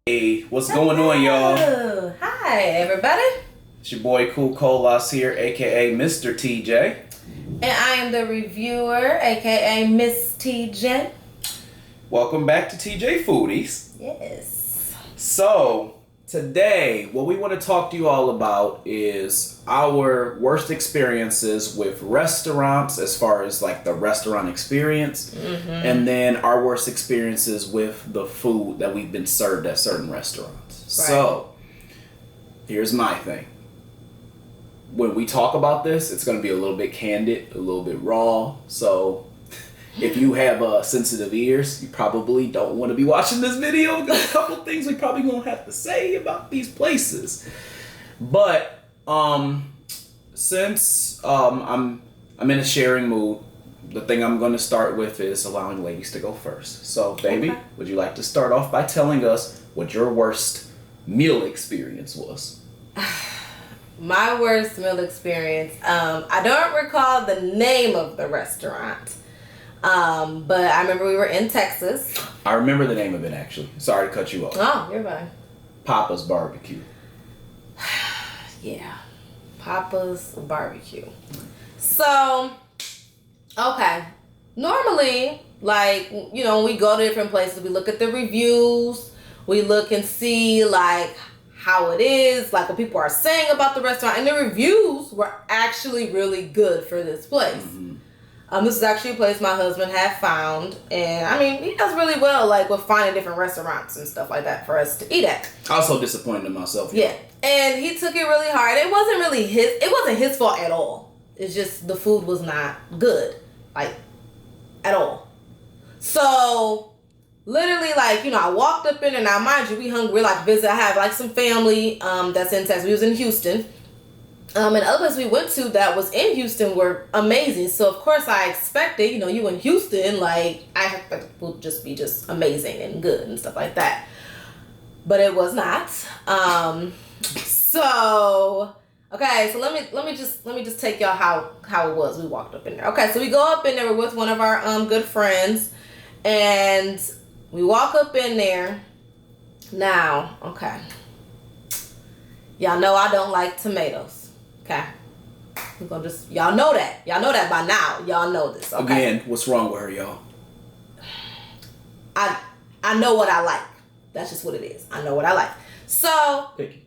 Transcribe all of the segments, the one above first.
Hey, what's going on, y'all? Hi, everybody. It's your boy Cool Colas here, aka Mr. TJ. And I am the reviewer, aka Miss TJ. Welcome back to TJ Foodies. Yes. So, today, what we want to talk to you all about is our worst experiences with restaurants, as far as like the restaurant experience, and then our worst experiences with the food that we've been served at certain restaurants. Right. So, here's my thing. When we talk about this, it's going to be a little bit candid, a little bit raw. So, if you have sensitive ears, you probably don't want to be watching this video. There's a couple things we probably going to have to say about these places. But since I'm in a sharing mood, the thing I'm going to start with is allowing ladies to go first. So, baby, would you like to start off by telling us what your worst meal experience was? My worst meal experience. I don't recall the name of the restaurant. But I remember we were in Texas. I remember the name of it, actually. Sorry to cut you off. Oh, you're fine. Papa's Barbecue. Yeah. Papa's Barbecue. So, okay. Normally, like, you know, when we go to different places, we look at the reviews. We look and see, like, how it is, like what people are saying about the restaurant. And the reviews were actually really good for this place. Mm-hmm. This is actually a place my husband had found. And, I mean, he does really well, like, with finding different restaurants and stuff like that for us to eat at. Also disappointed in myself. Yeah. And he took it really hard. It wasn't his fault at all. It's just the food was not good. Like, at all. So, literally, like, you know, I walked up in, and now, mind you, we hungry. We're like visit. I have, like, some family that's in Texas. We was in Houston. And the other place we went to that was in Houston were amazing. So, of course, I expected, you know, you in Houston, like, I expect it will just be just amazing and good and stuff like that. But it was not. So, okay, so let me just take y'all how it was. We walked up in there. Okay, so we go up in there with one of our good friends, and we walk up in there. Now, okay. Y'all know I don't like tomatoes. Okay. We're gonna just, y'all know that. Y'all know that by now. Y'all know this. Okay. Again, what's wrong with her, y'all? I know what I like. That's just what it is. I know what I like. So, Picky.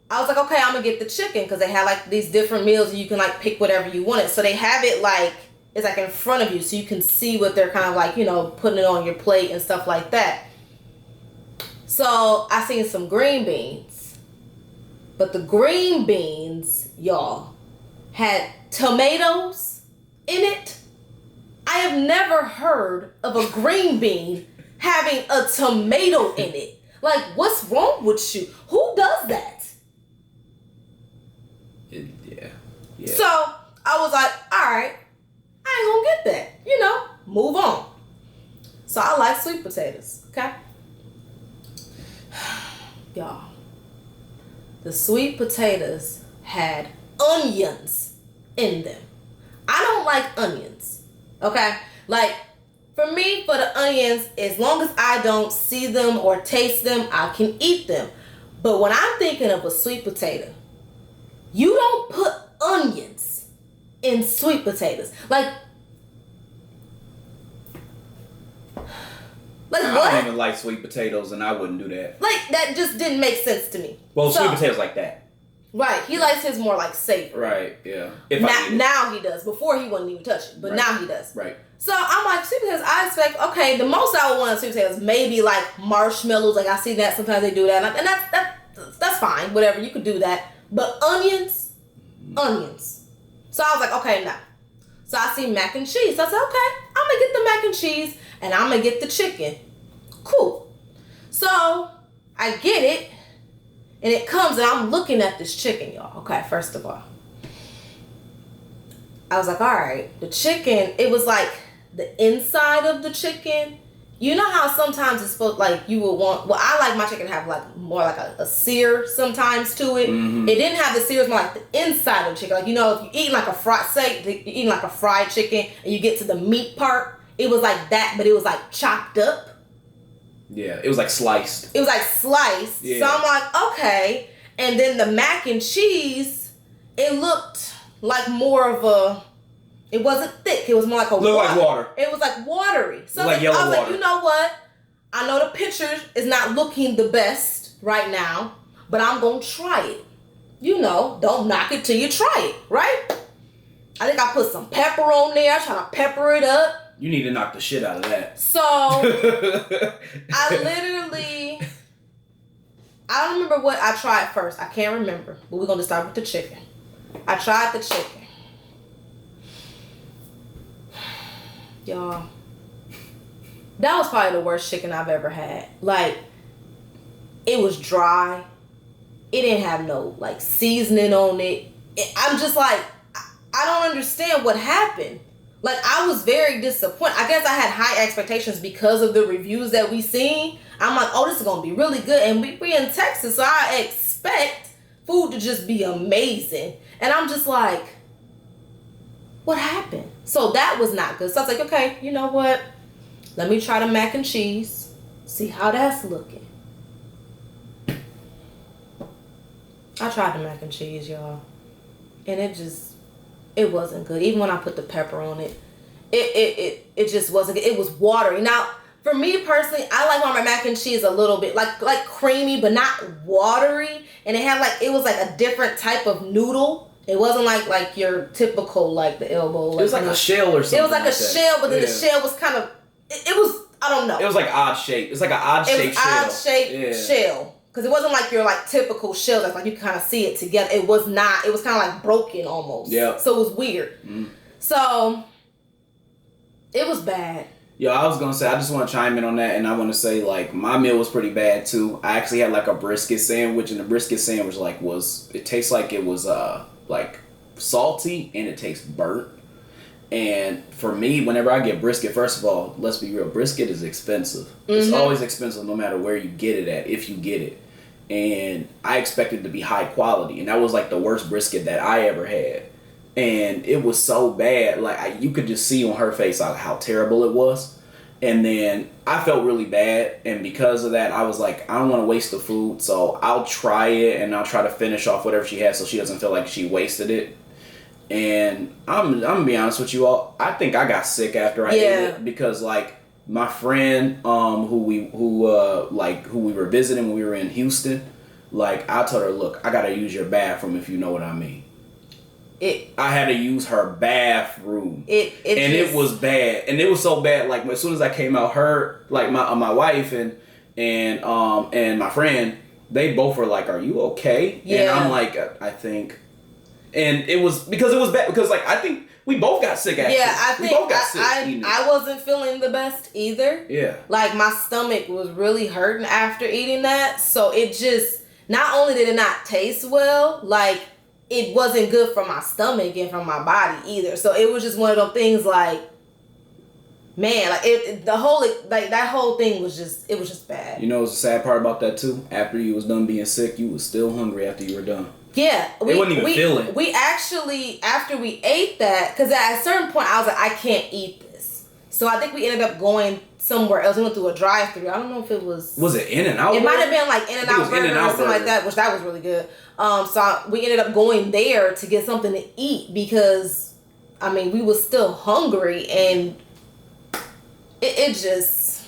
I was like, okay, I'm gonna get the chicken, because they have like these different meals and you can like pick whatever you wanted. So they have it like, it's like in front of you, so you can see what they're kind of like, you know, putting it on your plate and stuff like that. So I seen some green beans, but the green beans, y'all, had tomatoes in it. I have never heard of a green bean having a tomato in it. Like, what's wrong with you? Who does that? Yeah. So I was like, all right, I ain't gonna get that. You know, move on. So I like sweet potatoes, okay? Y'all, the sweet potatoes had onions in them. I don't like onions, okay? Like, for me, for the onions, as long as I don't see them or taste them, I can eat them. But when I'm thinking of a sweet potato, you don't put onions in sweet potatoes. Like what? I don't even like sweet potatoes, and I wouldn't do that. Like, that just didn't make sense to me. Well, sweet potatoes like that. Right. He likes his more like savory. Right, yeah. Now he does. Before he wouldn't even touch it, but now he does. Right. So I'm like, sweet potatoes, I expect, okay, the most I would want in sweet potatoes, maybe like marshmallows. Like, I see that sometimes they do that. And that's fine. Whatever, you could do that. But onions. So I was like, okay, no. So I see mac and cheese. So I said, okay, I'm going to get the mac and cheese, and I'm going to get the chicken. Cool. So I get it, and it comes, and I'm looking at this chicken, y'all. Okay, first of all, I was like, all right, the chicken, it was like the inside of the chicken. You know how sometimes it's supposed, like, you would want, well, I like my chicken to have like more like a sear sometimes to it. Mm-hmm. It didn't have the sear, it's more like the inside of the chicken. Like, you know, if you eat like a fried chicken and you get to the meat part, it was like that, but it was like chopped up. Yeah, it was like sliced. Yeah. So I'm like, okay. And then the mac and cheese, it looked like more of a, it wasn't thick. It was more like a like water. It was like watery. So like yellow I was water. like, you know what? I know the picture is not looking the best right now, but I'm going to try it. You know, don't knock it till you try it, right? I think I put some pepper on there, trying to pepper it up. You need to knock the shit out of that. So, I don't remember what I tried first. I can't remember. But we're going to start with the chicken. I tried the chicken. Y'all, that was probably the worst chicken I've ever had. Like, it was dry. It didn't have no, like, seasoning on it. I'm just like, I don't understand what happened. Like, I was very disappointed. I guess I had high expectations because of the reviews that we seen. I'm like, oh, this is going to be really good. And we in Texas, so I expect food to just be amazing. And I'm just like, what happened? So that was not good. So I was like, okay, you know what? Let me try the mac and cheese. See how that's looking. I tried the mac and cheese, y'all. And it wasn't good. Even when I put the pepper on it, it just wasn't good. It was watery. Now, for me personally, I like my mac and cheese a little bit like creamy, but not watery. And it was like a different type of noodle. It wasn't like your typical like the elbow. Like, it was like a shell or something. It was like a shell, but then the shell was kind of. It was, I don't know. It was like odd shape. It's like an odd shaped shell. Odd shaped shell. Because it wasn't like your like typical shell that's like you kind of see it together. It was not. It was kind of like broken almost. Yeah. So it was weird. Mm. So it was bad. Yo, I was gonna say, I just want to chime in on that, and I want to say, like, my meal was pretty bad too. I actually had like a brisket sandwich, and the brisket sandwich it tastes like it was like salty and it tastes burnt. And for me, whenever I get brisket, first of all, let's be real, brisket is expensive. Mm-hmm. It's always expensive no matter where you get it at, if you get it. And I expected it to be high quality, and that was like the worst brisket that I ever had. And it was so bad, like you could just see on her face how terrible it was. And then I felt really bad, and because of that, I was like, I don't want to waste the food, so I'll try it, and I'll try to finish off whatever she has so she doesn't feel like she wasted it. And I'm gonna be honest with you all, I think I got sick after I ate it, because like my friend who we were visiting when we were in Houston, like I told her, look, I gotta use your bathroom if you know what I mean. I had to use her bathroom. It was bad, and it was so bad. Like as soon as I came out, her like my wife and my friend, they both were like, "Are you okay?" Yeah. And I'm like, I think, and it was because it was bad because like I think we both got sick after. Yeah, I think we both got sick. I wasn't feeling the best either. Yeah, like my stomach was really hurting after eating that. So it just not only did it not taste well, like. It wasn't good for my stomach and for my body either. So it was just one of those things like, man, like that whole thing was just bad. You know what's the sad part about that too? After you was done being sick, you was still hungry after you were done. Yeah. It wasn't even feeling. We actually, after we ate that, because at a certain point I was like, I can't eat this. So I think we ended up going somewhere else. We went through a drive-thru. I don't know if it was... Was it In-N-Out? It might have been like In-N-Out Burger or something like that, which that was really good. So we ended up going there to get something to eat because, I mean, we were still hungry and it just...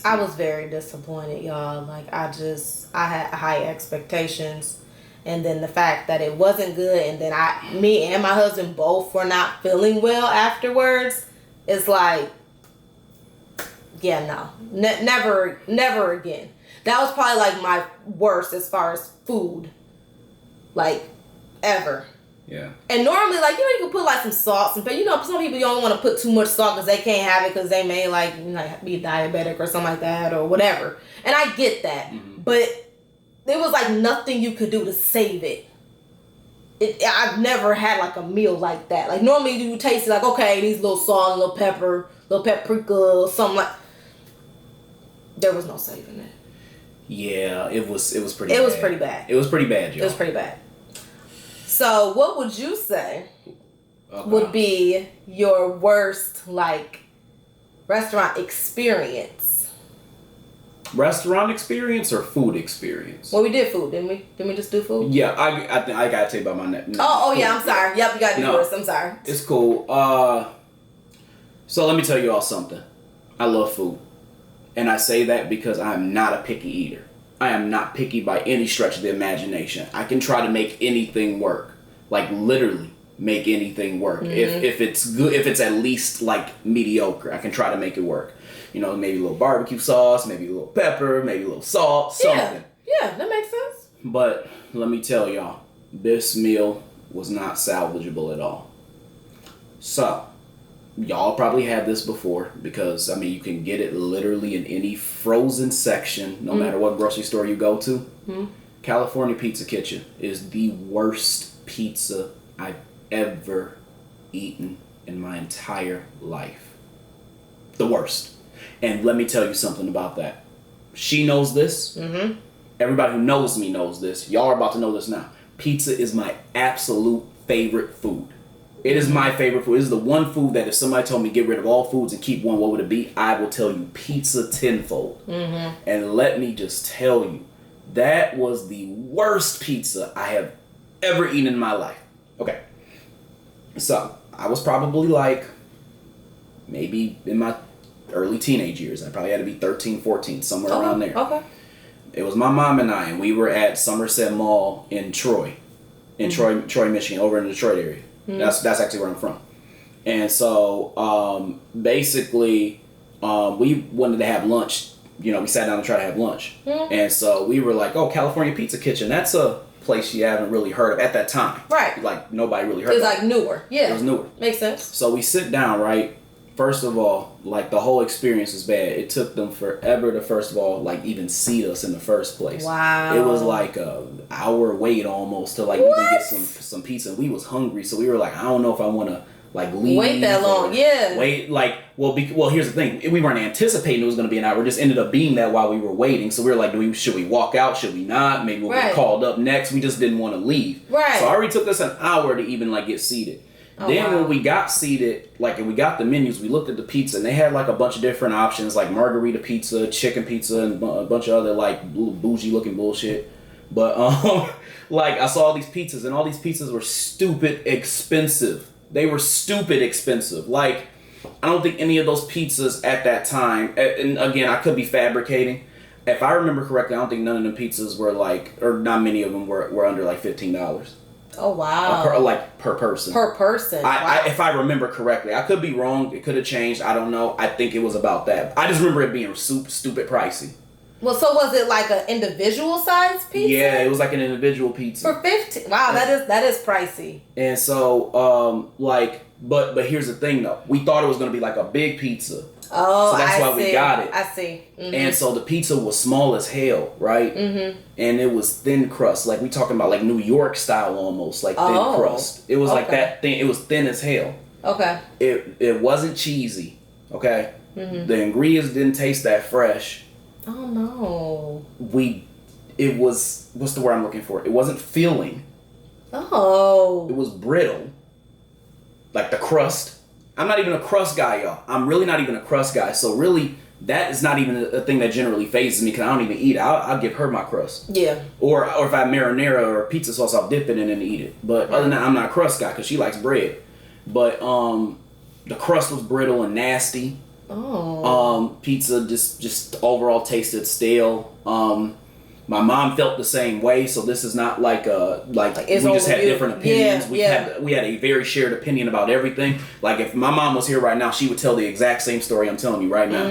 I was very disappointed, y'all. Like, I had high expectations. And then the fact that it wasn't good and then me and my husband both were not feeling well afterwards, it's like... Yeah, no. Never again. That was probably like my worst as far as food. Like, ever. Yeah. And normally, like, you can put like some salt. Some people don't want to put too much salt because they can't have it because they may like be diabetic or something like that or whatever. And I get that. Mm-hmm. But there was like nothing you could do to save it. I've never had like a meal like that. Like, normally you taste it like, okay, these little salt, little pepper, little paprika, something like. There was no saving it. Yeah, it was pretty bad. It was pretty bad. It was pretty bad, y'all. It was pretty bad. So, what would you say would be your worst, like, restaurant experience? Restaurant experience or food experience? Well, we did food, didn't we? Didn't we just do food? Yeah, I think I gotta tell you about my neck. Oh, yeah, I'm sorry. Yep, you gotta do yours. I'm sorry. It's cool. So let me tell you all something. I love food. And I say that because I'm not a picky eater. I am not picky by any stretch of the imagination. I can try to make anything work. Like literally make anything work. If it's good, if it's at least like mediocre, I can try to make it work. You know, maybe a little barbecue sauce, maybe a little pepper, maybe a little salt, something. Yeah, that makes sense. But let me tell y'all, this meal was not salvageable at all. So, y'all probably had this before because, I mean, you can get it literally in any frozen section, no matter what grocery store you go to. California Pizza Kitchen is the worst pizza I've ever eaten in my entire life. The worst. And let me tell you something about that. She knows this. Everybody who knows me knows this. Y'all are about to know this now. Pizza is my absolute favorite food. It is my favorite food. It is the one food that if somebody told me get rid of all foods and keep one, what would it be? I will tell you pizza tenfold. And let me just tell you, that was the worst pizza I have ever eaten in my life. Okay. So, I was probably like, maybe in my early teenage years. I probably had to be 13, 14, somewhere around there. Okay. It was my mom and I, and we were at Somerset Mall in Troy, Troy, Michigan, over in the Detroit area. That's actually where I'm from. And so, basically, we wanted to have lunch. You know, we sat down to try to have lunch. And so we were like, oh, California Pizza Kitchen, that's a place you haven't really heard of at that time. Right. Like, nobody really heard of it. It was like newer. Yeah. It was newer. Makes sense. So we sit down, right? First of all, like, the whole experience was bad. It took them forever to, first of all, like, even seat us in the first place. Wow. It was like a hour wait almost to, like, even get some pizza. We was hungry, so we were like, I don't know if I want to, like, leave. Wait that long, yeah. Wait, like, well, here's the thing. We weren't anticipating it was going to be an hour. It just ended up being that while we were waiting. So we were like, should we walk out? Should we not? Maybe we'll get called up next. We just didn't want to leave. Right. So it already took us an hour to even, like, get seated. When we got seated, like, and we got the menus, we looked at the pizza, and they had, like, a bunch of different options, like margarita pizza, chicken pizza, and a bunch of other, like, bougie-looking bullshit. But, like, I saw all these pizzas, and all these pizzas were stupid expensive. They were stupid expensive. Like, I don't think any of those pizzas at that time, and again, I could be fabricating. If I remember correctly, I don't think none of them pizzas were, like, or not many of them were under, like, $15. Oh, wow. Per person. Per person. I, if I remember correctly. I could be wrong. It could have changed. I don't know. I think it was about that. I just remember it being stupid pricey. Well, so was it like an individual size pizza? Yeah, it was like an individual pizza. For $15. Wow, that is pricey. And so, like, but here's the thing, though. We thought it was going to be like a big pizza. Oh, so that's why we got it. I see. And so the pizza was small as hell, right? And it was thin crust. Like, we talking about like New York style almost, like thin crust. It was like that thin. It was thin as hell. Okay. It wasn't cheesy, okay? The ingredients didn't taste that fresh. Oh, no. It was, what's the word I'm looking for? It wasn't filling. Oh. It was brittle. Like the crust. I'm not even a crust guy, y'all. I'm really not even a crust guy. So really, that is not even a thing that generally phases me because I don't even eat it. I'll give her my crust. Yeah. Or if I have marinara or pizza sauce, I'll dip it in and eat it. But other than that, I'm not a crust guy because she likes bread. But the crust was brittle and nasty. Oh. Pizza just overall tasted stale. My mom felt the same way, so this is not like we just had different opinions. Yeah, we had a very shared opinion about everything. Like if my mom was here right now, she would tell the exact same story I'm telling you right now.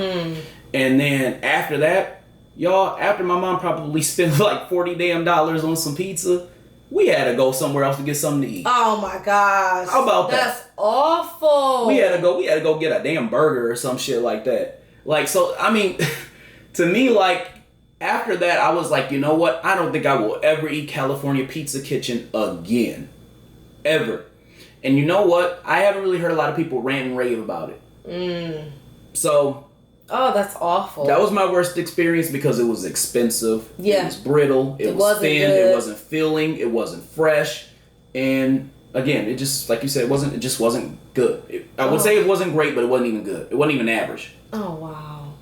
And then after that, y'all, after my mom probably spent like $40 damn on some pizza, we had to go somewhere else to get something to eat. Oh my gosh. How about that? That's awful. We had to go get a damn burger or some shit like that. Like, so I mean, to me, like, after that, I was like, you know what? I don't think I will ever eat California Pizza Kitchen again. Ever. And you know what? I haven't really heard a lot of people rant and rave about it. So. Oh, that's awful. That was my worst experience because it was expensive. Yeah. It was brittle. It was thin. Good. It wasn't filling. It wasn't fresh. And again, it just, like you said, it just wasn't good. I would say it wasn't great, but it wasn't even good. It wasn't even average. Oh, wow.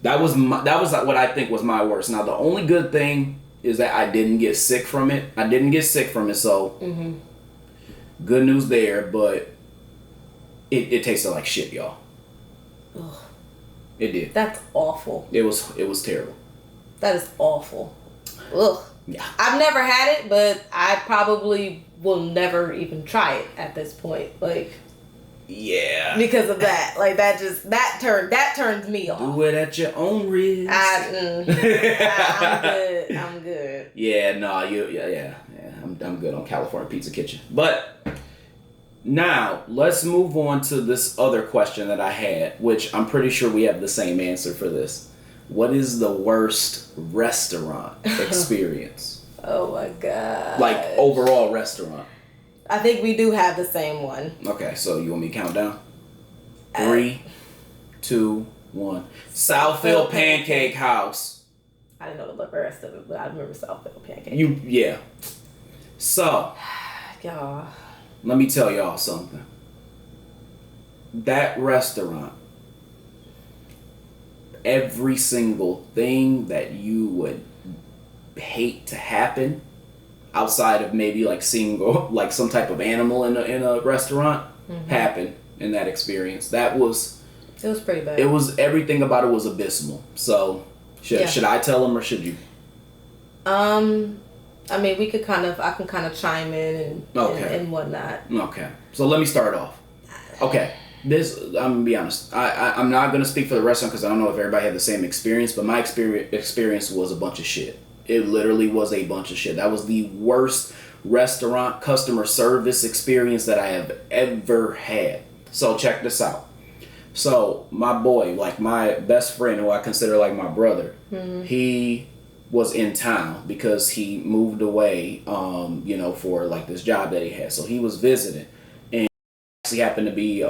That was what I think was my worst. Now the only good thing is that I didn't get sick from it. So good news there. But it tasted like shit, y'all. Ugh. It did. That's awful. It was terrible. That is awful. Ugh. Yeah. I've never had it, but I probably will never even try it at this point. Like, yeah. because of that. Like, that turns me off. Do it at your own risk. I'm good. Yeah, no, yeah. I'm good on California Pizza Kitchen. But now let's move on to this other question that I had, which I'm pretty sure we have the same answer for this. What is the worst restaurant experience? Oh my god. Like overall restaurant. I think we do have the same one. Okay, so you want me to count down? 3, 2, 1. Southfield Pancake House. I didn't know the rest of it, but I remember Southfield Pancake. Yeah. So, y'all. Let me tell y'all something. That restaurant, every single thing that you would hate to happen outside of maybe like seeing like some type of animal in a restaurant happened in that experience. It was pretty bad. It was, everything about it was abysmal. So should I tell them or should you? I mean, I can kind of chime in and whatnot. Okay, so let me start off. Okay, I'm gonna be honest. I'm not gonna speak for the restaurant because I don't know if everybody had the same experience, but my experience was a bunch of shit. It literally was a bunch of shit. That was the worst restaurant customer service experience that I have ever had. So check this out. So my boy, like my best friend, who I consider like my brother, he was in town because he moved away, for like this job that he had. So he was visiting, and he happened to be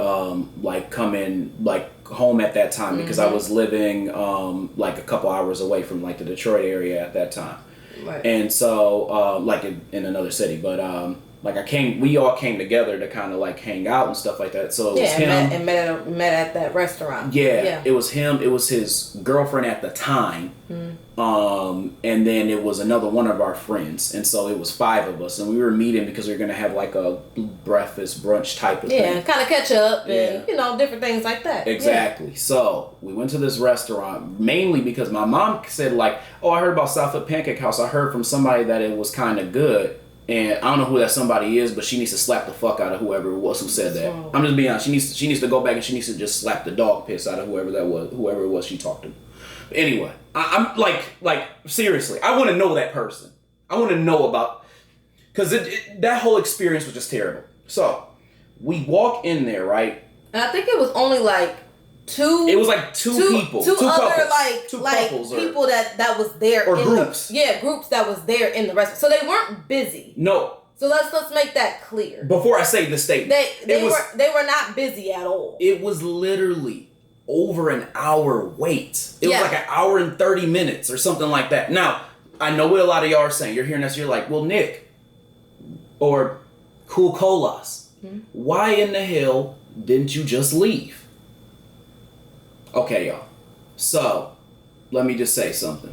like coming like home at that time because I was living like a couple hours away from like the Detroit area at that time. Right. And so like in another city, but we all came together to kind of like hang out and stuff like that. So it was him met at that restaurant. Yeah, it was him. It was his girlfriend at the time, and then it was another one of our friends, and so it was 5 of us, and we were meeting because we were gonna have like a breakfast brunch type of thing. Yeah, kind of catch up and different things like that. Exactly. Yeah. So we went to this restaurant mainly because my mom said like, "Oh, I heard about Southfield Pancake House. I heard from somebody that it was kind of good." And I don't know who that somebody is, but she needs to slap the fuck out of whoever it was who said that. Oh. I'm just being honest. She needs to go back and she needs to just slap the dog piss out of whoever it was she talked to. But anyway, I'm like seriously, I want to know that person. I want to know about, because that whole experience was just terrible. So we walk in there, right? And I think it was only like two. It was like two people, two other couples, people that was there, or groups. Groups that was there in the restaurant. So they weren't busy. No. So let's make that clear before I say the statement. They were not busy at all. It was literally over an hour wait. It was like an hour and 30 minutes or something like that. Now I know what a lot of y'all are saying. You're hearing this. You're like, well, Nick, or Cool Colas, why in the hell didn't you just leave? Okay, y'all. So, let me just say something.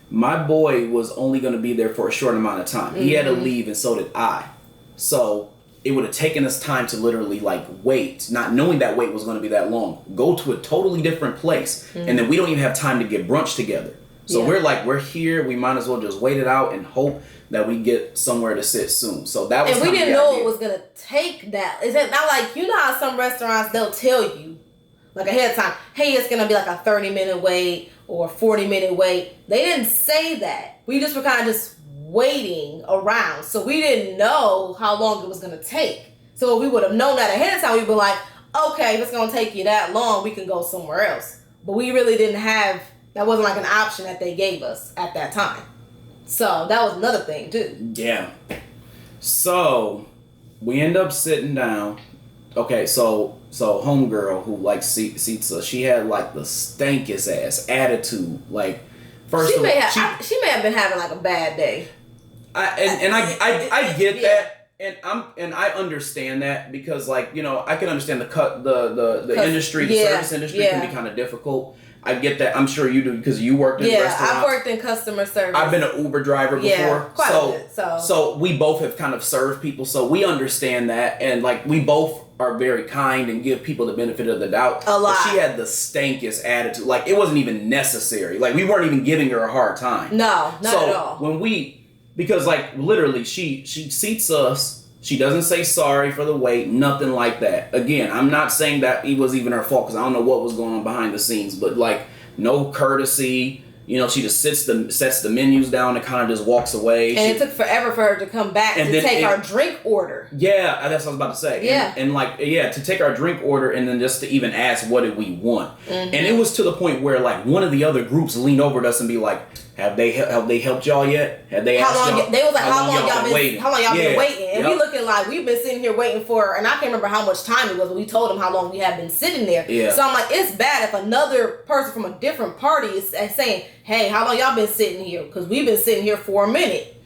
My boy was only going to be there for a short amount of time. He had to leave, and so did I. So, it would have taken us time to literally, like, wait, not knowing that wait was going to be that long. Go to a totally different place, and then we don't even have time to get brunch together. So, we're here. We might as well just wait it out and hope that we get somewhere to sit soon. So, that was and we didn't know it was going to take that. Is it not like, you know how some restaurants, they'll tell you, like ahead of time, hey, it's going to be like a 30-minute wait or a 40-minute wait. They didn't say that. We just were kind of just waiting around. So we didn't know how long it was going to take. So if we would have known that ahead of time, we'd be like, okay, if it's going to take you that long, we can go somewhere else. But we really didn't have, that wasn't like an option that they gave us at that time. So that was another thing too. Yeah. So we end up sitting down. Okay, so homegirl who like seats us, she had like the stankiest ass attitude. Like, she may have been having like a bad day. I get that, and I understand that because, like, you know, I can understand the industry, the service industry can be kind of difficult. I get that. I'm sure you do because you worked in restaurants. I've worked in customer service. I've been an Uber driver before. Yeah, quite a bit, so we both have kind of served people, so we understand that, and like we both are very kind and give people the benefit of the doubt. A lot. But she had the stankest attitude. Like it wasn't even necessary. Like we weren't even giving her a hard time. No, not at all. Because like literally she seats us. She doesn't say sorry for the wait, nothing like that. Again, I'm not saying that it was even her fault because I don't know what was going on behind the scenes, but like no courtesy. You know, she just sets the menus down and kind of just walks away. And it took forever for her to come back to take our drink order. Yeah, that's what I was about to say. Yeah. And to take our drink order and then just to even ask what did we want. Mm-hmm. And it was to the point where like one of the other groups leaned over to us and be like, have they helped y'all yet? Have they asked y'all? They was like, how long y'all been waiting? And yep. we looking like we've been sitting here waiting for, and I can't remember how much time it was, but we told them how long we had been sitting there. Yeah. So I'm like, it's bad if another person from a different party is saying, hey, how long y'all been sitting here? Because we've been sitting here for a minute.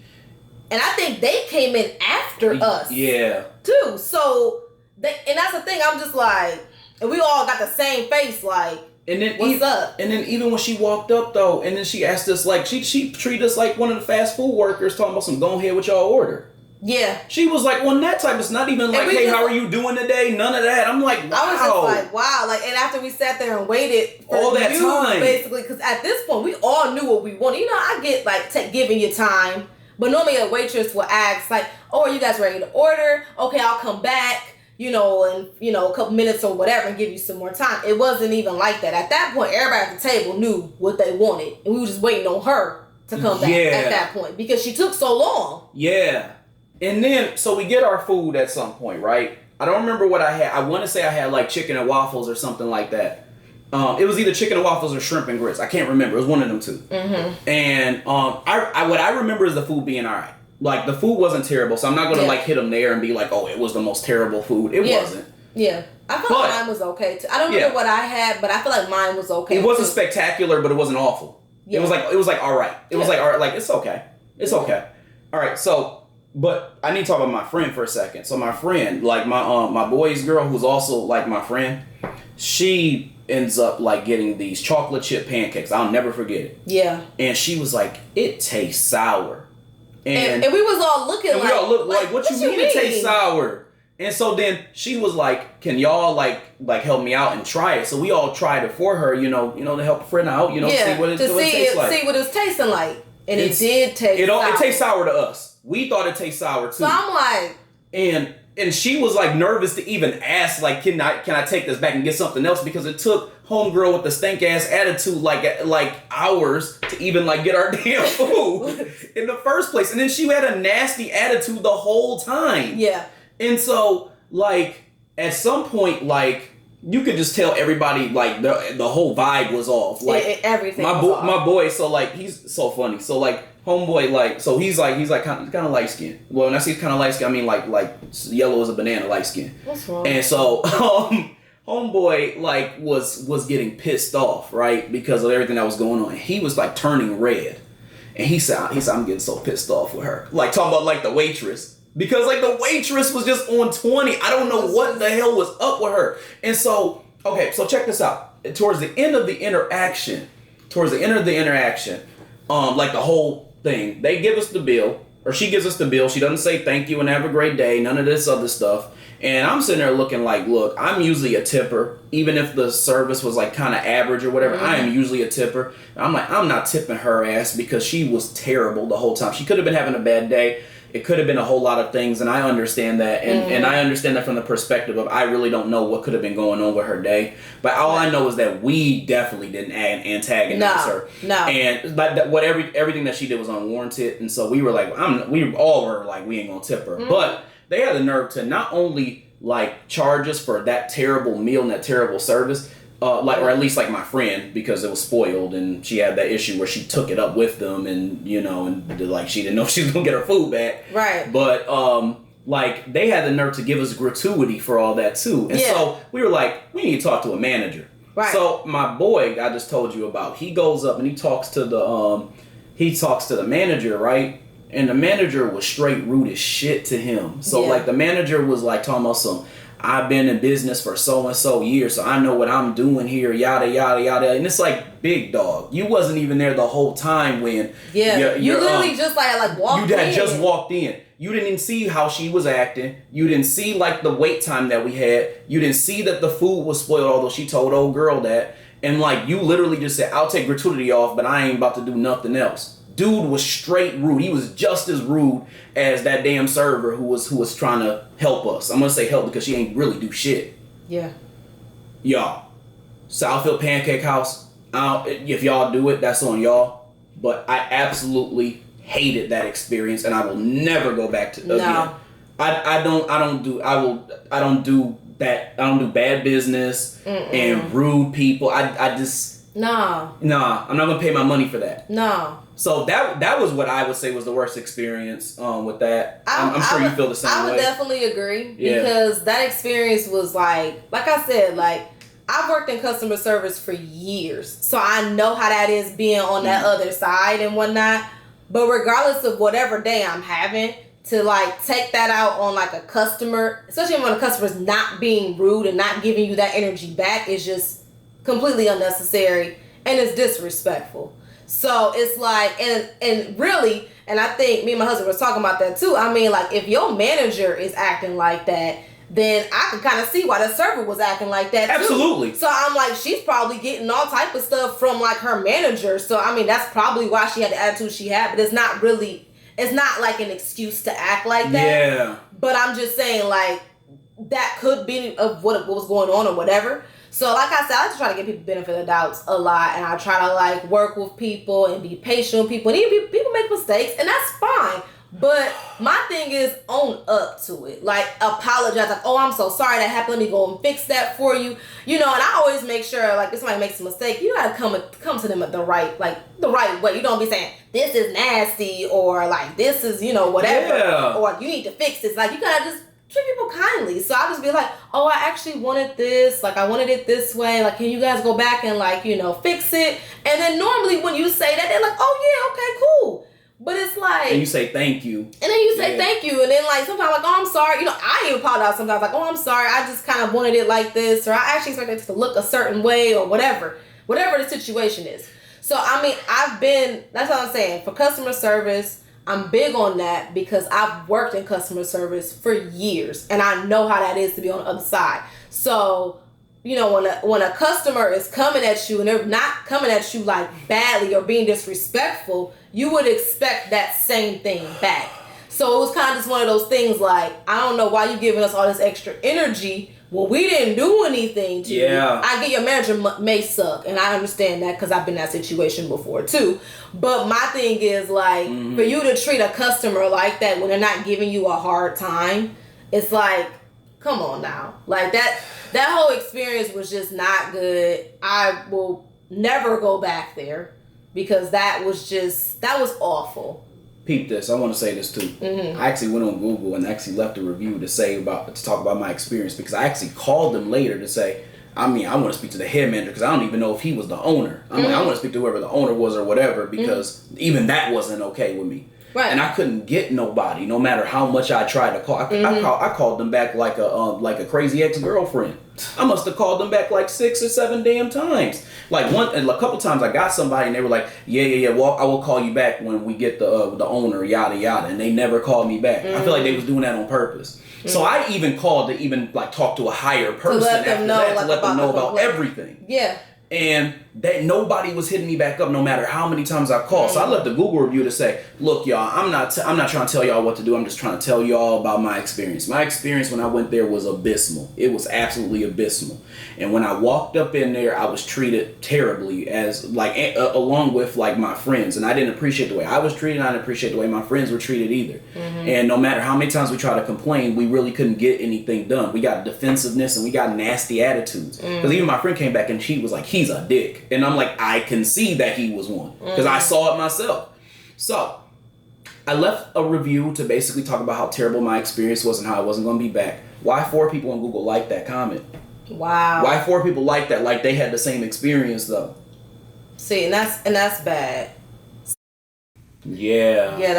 And I think they came in after us. Yeah. Too. So, and that's the thing, I'm just like, and we all got the same face, like, and then what's up? And then even when she walked up though, and then she asked us like she treated us like one of the fast food workers, talking about some go ahead with y'all order. Yeah. She was like on that type. It's not even like, hey, how are you doing today? None of that. I'm like, wow. I was just like, wow. Like, and after we sat there and waited for all that time, basically, because at this point we all knew what we wanted. You know, I get like giving you time, but normally a waitress will ask like, oh, are you guys ready to order? Okay, I'll come back. You know, in a couple minutes or whatever, and give you some more time. It wasn't even like that. At that point, everybody at the table knew what they wanted, and we were just waiting on her to come back at that point because she took so long. Yeah, and then so we get our food at some point, right? I don't remember what I had. I want to say I had like chicken and waffles or something like that. It was either chicken and waffles or shrimp and grits. I can't remember. It was one of them two. Mm-hmm. And what I remember is the food being all right. Like, the food wasn't terrible, so I'm not going to, like, hit them there and be like, oh, it was the most terrible food. It wasn't. Yeah. I feel like mine was okay, too. I don't know what I had, but I feel like mine was okay, It wasn't spectacular, but it wasn't awful. Yeah. It was like, all right. It was like, all right, like, it's okay. It's okay. All right, so, but I need to talk about my friend for a second. So, my friend, like, my boy's girl, who's also, like, my friend, she ends up, like, getting these chocolate chip pancakes. I'll never forget it. Yeah. And she was like, it tastes sour. And we was all looking like... we all looked like, what you mean it tastes sour? And so then she was like, can y'all like help me out and try it? So we all tried it for her, you know, to help a friend out, see what it tastes like. See what it's tasting like. And it did taste sour. It tastes sour to us. We thought it tastes sour too. So I'm like... And she was like nervous to even ask, like, can I take this back and get something else? Because it took homegirl with the stank ass attitude like hours to even like get our damn food in the first place. And then she had a nasty attitude the whole time. Yeah. And so like at some point like you could just tell everybody like the whole vibe was off. Like everything. My boy, so like he's so funny. So like homeboy, like, so he's like kind of light skinned. Well, when I say kind of light skinned, I mean like yellow as a banana, light skinned. What's wrong? And so homeboy like was getting pissed off, right, because of everything that was going on. He was like turning red, and he said I'm getting so pissed off with her, like talking about like the waitress. Because like the waitress was just on 20. I don't know what the hell was up with her. And so, okay, so check this out. Towards the end of the interaction, like the whole thing, they give us the bill, or she gives us the bill. She doesn't say thank you and have a great day, none of this other stuff. And I'm sitting there looking like, look, I'm usually a tipper. Even if the service was like kind of average or whatever, I am usually a tipper. I'm like, I'm not tipping her ass because she was terrible the whole time. She could have been having a bad day. It could have been a whole lot of things, and I understand that. And I understand that from the perspective of I really don't know what could have been going on with her day. But all I know is that we definitely didn't antagonize her. No. And everything that she did was unwarranted. And so we were like, we all were like, we ain't going to tip her. But they had the nerve to not only like charge us for that terrible meal and that terrible service, or at least like my friend, because it was spoiled and she had that issue where she took it up with them and like she didn't know she was gonna get her food back. Right. But like they had the nerve to give us gratuity for all that too. And so we were like, we need to talk to a manager. Right. So my boy I just told you about, he goes up and he talks to the manager, right? And the manager was straight rude as shit to him. So like the manager was like talking about some, I've been in business for so and so years, so I know what I'm doing here, yada yada yada. And it's like, big dog, you wasn't even there the whole time when you literally just like walked in. You had just walked in. You didn't even see how she was acting. You didn't see like the wait time that we had. You didn't see that the food was spoiled, although she told old girl that. And like, you literally just said, I'll take gratuity off, but I ain't about to do nothing else. Dude was straight rude. He was just as rude as that damn server who was trying to help us. I'm gonna say help because she ain't really do shit. Yeah. Y'all, Southfield Pancake House. If y'all do it, that's on y'all. But I absolutely hated that experience, and I will never go back to again. I don't do bad business and rude people. I just I'm not gonna pay my money for that. No. So that was what I would say was the worst experience with that. I'm sure you feel the same way. I would definitely agree because that experience was like I said, like I've worked in customer service for years, so I know how that is being on that other side and whatnot. But regardless of whatever day I'm having, to like take that out on like a customer, especially when a customer's not being rude and not giving you that energy back, is just completely unnecessary and it's disrespectful. So it's like, and really, and I think me and my husband was talking about that too. I mean, like if your manager is acting like that, then I can kind of see why the server was acting like that too. Absolutely. So I'm like, she's probably getting all type of stuff from like her manager. So I mean, that's probably why she had the attitude she had, but it's not like an excuse to act like that. Yeah. But I'm just saying, like, that could be of what was going on or whatever. So, like I said, I just try to give people benefit of doubts a lot. And I try to, like, work with people and be patient with people. And even people make mistakes, and that's fine. But my thing is own up to it. Like, apologize. Like, oh, I'm so sorry that happened. Let me go and fix that for you. You know, and I always make sure, like, if somebody makes a mistake, you gotta come to them the right way. You don't be saying, this is nasty, or, like, this is, you know, whatever. Yeah. Or you need to fix this. Like, you gotta just treat people kindly. So I'll just be like, oh, I actually wanted this. Like, I wanted it this way. Like, can you guys go back and, like, you know, fix it? And then normally when you say that, they're like, oh, yeah, okay, cool. But it's like... And you say thank you. And then you say thank you. And then, like, sometimes, like, oh, I'm sorry. You know, I even apologize sometimes. Like, oh, I'm sorry. I just kind of wanted it like this. Or I actually expected it to look a certain way or whatever. Whatever the situation is. So, I mean, that's what I'm saying. For customer service, I'm big on that because I've worked in customer service for years. And I know how that is to be on the other side. So... You know, when a customer is coming at you and they're not coming at you like badly or being disrespectful, you would expect that same thing back. So it was kind of just one of those things like, I don't know why you giving us all this extra energy when we didn't do anything to you. I get your manager may suck, and I understand that because I've been in that situation before too. But my thing is like, for you to treat a customer like that when they're not giving you a hard time, it's like, come on now. Like that whole experience was just not good. I will never go back there because that was awful. Peep this. I want to say this too. I actually went on Google and actually left a review to talk about my experience because I actually called them later to say, I want to speak to the head manager because I don't even know if he was the owner. I want to speak to whoever the owner was or whatever because even that wasn't okay with me. Right. And I couldn't get nobody, no matter how much I tried to call. I called them back like a crazy ex-girlfriend. I must have called them back like 6 or 7 damn times. Like a couple times I got somebody and they were like, yeah. Well, I will call you back when we get the owner, yada yada. And they never called me back. I feel like they was doing that on purpose. So I even called to even like talk to a higher person after that to let them know about everything. Yeah. And that nobody was hitting me back up no matter how many times I called. So I left the Google review to say, look, y'all, I'm not trying to tell y'all what to do. I'm just trying to tell y'all about my experience. My experience when I went there was abysmal. It was absolutely abysmal. And when I walked up in there, I was treated terribly as like along with like my friends. And I didn't appreciate the way I was treated. I didn't appreciate the way my friends were treated either. And no matter how many times we tried to complain, we really couldn't get anything done. We got defensiveness and we got nasty attitudes. Because even my friend came back and she was like, he's a dick. And I'm like, I can see that he was one because I saw it myself. So I left a review to basically talk about how terrible my experience was and how I wasn't going to be back. Why 4 people on Google liked that comment? Wow. Why 4 people liked that? Like they had the same experience though. See, and that's bad. Yeah. Yeah,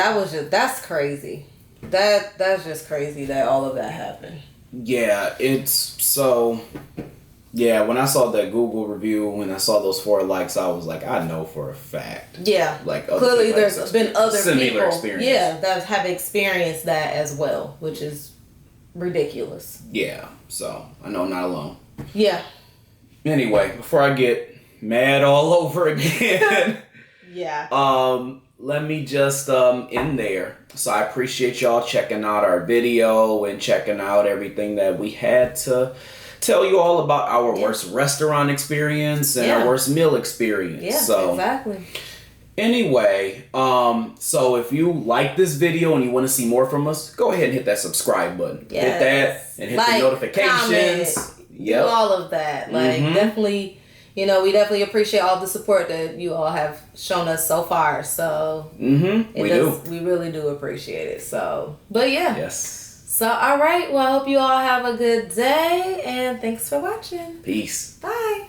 that's crazy. That's just crazy that all of that happened. Yeah, it's so. Yeah, when I saw that Google review, when I saw those 4 likes, I was like, I know for a fact. Yeah. Like clearly, there's been other people, experience. yeah, that have experienced that as well, which is ridiculous. Yeah, so I know I'm not alone. Yeah. Anyway, before I get mad all over again, yeah. Let me just end there. So I appreciate y'all checking out our video and checking out everything that we had to tell you all about our worst restaurant experience and our worst meal experience. Yeah, so, exactly. Anyway, so if you like this video and you want to see more from us, go ahead and hit that subscribe button. Yes. Hit that and hit the notifications. Do all of that. Like, definitely, we definitely appreciate all the support that you all have shown us so far. So, we really do appreciate it. So, but yeah. Yes. So, all right. Well, I hope you all have a good day, and thanks for watching. Peace. Bye.